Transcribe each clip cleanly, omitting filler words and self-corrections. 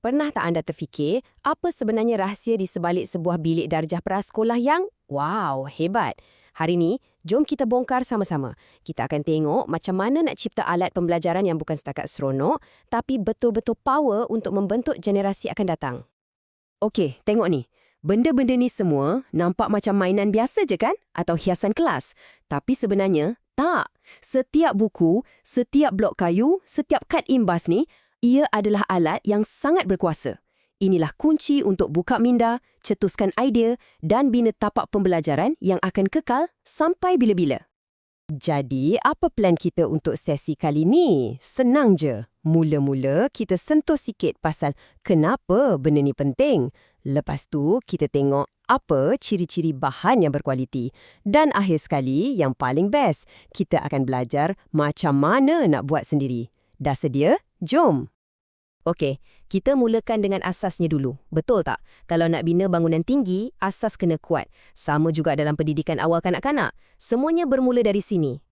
Pernah tak anda terfikir apa sebenarnya rahsia di sebalik sebuah bilik darjah prasekolah yang, wow, hebat? Hari ni, jom kita bongkar sama-sama. Kita akan tengok macam mana nak cipta alat pembelajaran yang bukan setakat seronok, tapi betul-betul power untuk membentuk generasi akan datang. Okey, tengok ni. Benda-benda ni semua nampak macam mainan biasa je kan? Atau hiasan kelas. Tapi sebenarnya, tak. Setiap buku, setiap blok kayu, setiap kad imbas ni, ia adalah alat yang sangat berkuasa. Inilah kunci untuk buka minda, cetuskan idea dan bina tapak pembelajaran yang akan kekal sampai bila-bila. Jadi, apa plan kita untuk sesi kali ni? Senang je. Mula-mula kita sentuh sikit pasal kenapa benda ni penting. Lepas tu, kita tengok apa ciri-ciri bahan yang berkualiti. Dan akhir sekali, yang paling best, kita akan belajar macam mana nak buat sendiri. Dah sedia? Jom! Okey, kita mulakan dengan asasnya dulu. Betul tak? Kalau nak bina bangunan tinggi, asas kena kuat. Sama juga dalam pendidikan awal kanak-kanak. Semuanya bermula dari sini.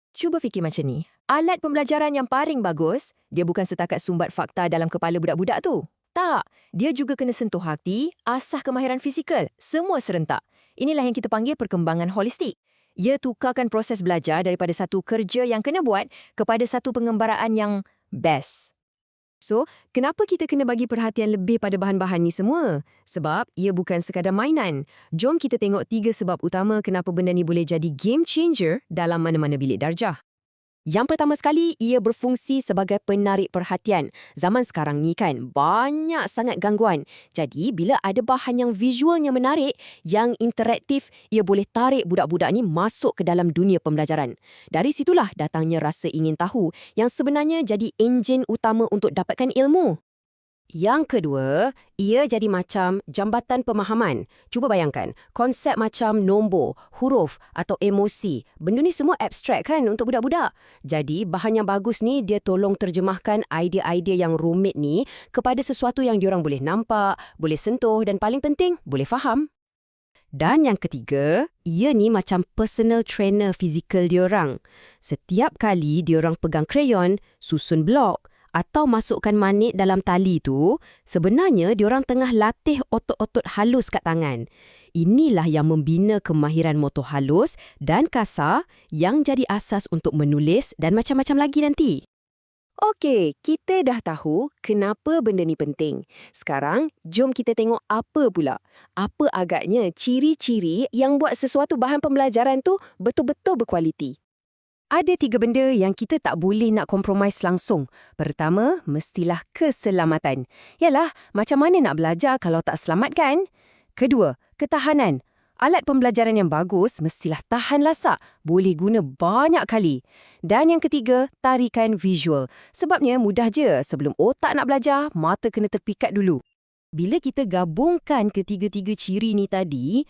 Cuba fikir macam ni. Alat pembelajaran yang paling bagus, dia bukan setakat sumbat fakta dalam kepala budak-budak tu. Tak, dia juga kena sentuh hati, asah kemahiran fizikal. Semua serentak. Inilah yang kita panggil perkembangan holistik. Ia tukarkan proses belajar daripada satu kerja yang kena buat kepada satu pengembaraan yang best. So, kenapa kita kena bagi perhatian lebih pada bahan-bahan ni semua? Sebab ia bukan sekadar mainan. Jom kita tengok 3 sebab utama kenapa benda ni boleh jadi game changer dalam mana-mana bilik darjah. Yang pertama sekali, ia berfungsi sebagai penarik perhatian. Zaman sekarang ni kan, banyak sangat gangguan. Jadi, bila ada bahan yang visualnya menarik, yang interaktif, ia boleh tarik budak-budak ni masuk ke dalam dunia pembelajaran. Dari situlah datangnya rasa ingin tahu, yang sebenarnya jadi enjin utama untuk dapatkan ilmu. Yang kedua, ia jadi macam jambatan pemahaman. Cuba bayangkan, konsep macam nombor, huruf atau emosi. Benda ni semua abstrak kan untuk budak-budak. Jadi, bahan yang bagus ni dia tolong terjemahkan idea-idea yang rumit ni kepada sesuatu yang diorang boleh nampak, boleh sentuh dan paling penting, boleh faham. Dan yang ketiga, ia ni macam personal trainer fizikal diorang. Setiap kali diorang pegang krayon, susun blok, atau masukkan manit dalam tali tu, sebenarnya diorang tengah latih otot-otot halus kat tangan. Inilah yang membina kemahiran motor halus dan kasar yang jadi asas untuk menulis dan macam-macam lagi nanti. Okey, kita dah tahu kenapa benda ni penting. Sekarang, jom kita tengok apa pula. Apa agaknya ciri-ciri yang buat sesuatu bahan pembelajaran tu betul-betul berkualiti. Ada 3 benda yang kita tak boleh nak kompromis langsung. Pertama, mestilah keselamatan. Yalah, macam mana nak belajar kalau tak selamat kan? Kedua, ketahanan. Alat pembelajaran yang bagus mestilah tahan lasak, boleh guna banyak kali. Dan yang ketiga, tarikan visual. Sebabnya mudah je, sebelum otak nak belajar, mata kena terpikat dulu. Bila kita gabungkan ketiga-tiga ciri ni tadi,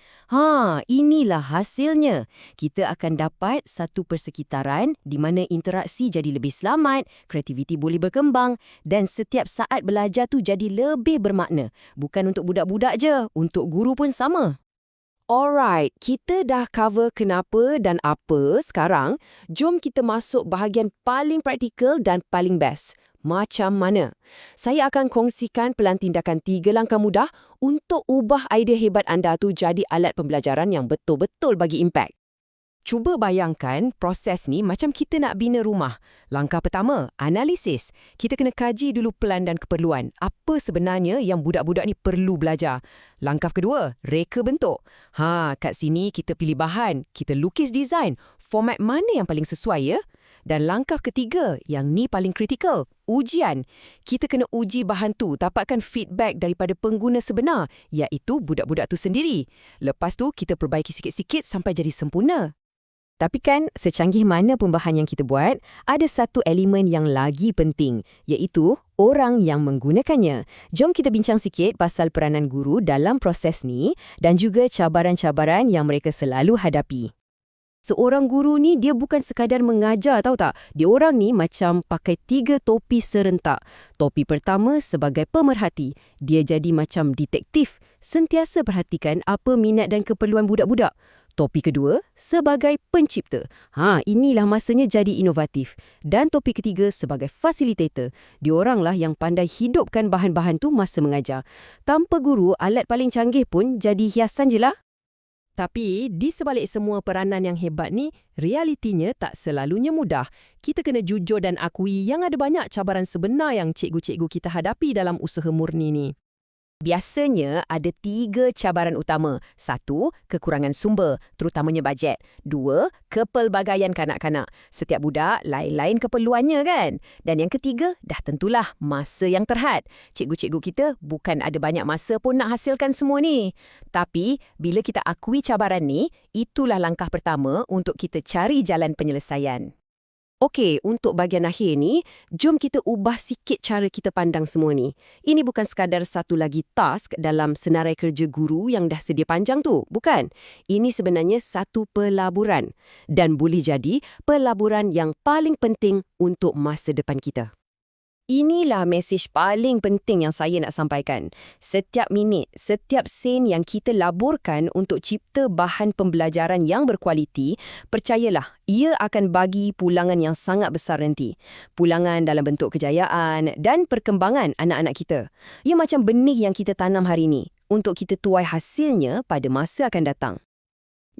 inilah hasilnya. Kita akan dapat satu persekitaran di mana interaksi jadi lebih selamat, kreativiti boleh berkembang dan setiap saat belajar tu jadi lebih bermakna. Bukan untuk budak-budak je, untuk guru pun sama. Alright, kita dah cover kenapa dan apa. Sekarang, jom kita masuk bahagian paling praktikal dan paling best. Macam mana? Saya akan kongsikan pelan tindakan 3 langkah mudah untuk ubah idea hebat anda tu jadi alat pembelajaran yang betul-betul bagi impak. Cuba bayangkan proses ni macam kita nak bina rumah. Langkah pertama, analisis. Kita kena kaji dulu plan dan keperluan. Apa sebenarnya yang budak-budak ni perlu belajar? Langkah kedua, reka bentuk. Kat sini kita pilih bahan, kita lukis design. Format mana yang paling sesuai ya? Dan langkah ketiga, yang ni paling kritikal, ujian. Kita kena uji bahan tu, dapatkan feedback daripada pengguna sebenar, iaitu budak-budak tu sendiri. Lepas tu, kita perbaiki sikit-sikit sampai jadi sempurna. Tapi kan, secanggih mana pun bahan yang kita buat, ada satu elemen yang lagi penting, iaitu orang yang menggunakannya. Jom kita bincang sikit pasal peranan guru dalam proses ni dan juga cabaran-cabaran yang mereka selalu hadapi. Seorang guru ni dia bukan sekadar mengajar, tahu tak? Dia orang ni macam pakai 3 topi serentak. Topi pertama sebagai pemerhati. Dia jadi macam detektif, sentiasa perhatikan apa minat dan keperluan budak-budak. Topik kedua, sebagai pencipta. Inilah masanya jadi inovatif. Dan topik ketiga, sebagai fasilitator. Dioranglah yang pandai hidupkan bahan-bahan tu masa mengajar. Tanpa guru, alat paling canggih pun jadi hiasan je lah. Tapi, di sebalik semua peranan yang hebat ni, realitinya tak selalunya mudah. Kita kena jujur dan akui yang ada banyak cabaran sebenar yang cikgu-cikgu kita hadapi dalam usaha murni ni. Biasanya ada 3 cabaran utama. 1, kekurangan sumber, terutamanya bajet. 2, kepelbagaian kanak-kanak. Setiap budak lain-lain keperluannya kan? Dan yang ketiga, dah tentulah masa yang terhad. Cikgu-cikgu kita bukan ada banyak masa pun nak hasilkan semua ni. Tapi, bila kita akui cabaran ni, itulah langkah pertama untuk kita cari jalan penyelesaian. Okey, untuk bahagian akhir ni, jom kita ubah sikit cara kita pandang semua ni. Ini bukan sekadar satu lagi task dalam senarai kerja guru yang dah sedia panjang tu, bukan. Ini sebenarnya satu pelaburan. Dan boleh jadi pelaburan yang paling penting untuk masa depan kita. Inilah mesej paling penting yang saya nak sampaikan. Setiap minit, setiap sen yang kita laburkan untuk cipta bahan pembelajaran yang berkualiti, percayalah, ia akan bagi pulangan yang sangat besar nanti. Pulangan dalam bentuk kejayaan dan perkembangan anak-anak kita. Ia macam benih yang kita tanam hari ini, untuk kita tuai hasilnya pada masa akan datang.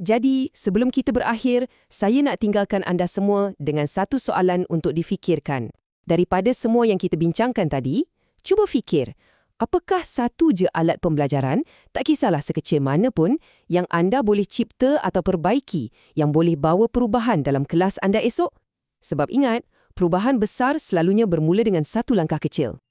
Jadi, sebelum kita berakhir, saya nak tinggalkan anda semua dengan satu soalan untuk difikirkan. Daripada semua yang kita bincangkan tadi, cuba fikir, apakah satu je alat pembelajaran, tak kisahlah sekecil mana pun, yang anda boleh cipta atau perbaiki yang boleh bawa perubahan dalam kelas anda esok? Sebab ingat, perubahan besar selalunya bermula dengan satu langkah kecil.